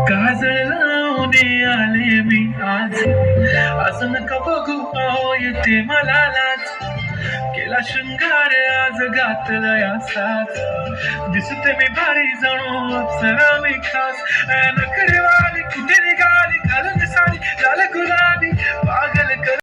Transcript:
काजळ लावून आले मी आज, असं नका बघू अहो येते मला लाज. केला शृंगार आज घातलाय असाच, दिसते मी भारी जणू अप्सरा मी खास. नखरेवाली कुठे निघाली घालून साडी लाल गुलाबी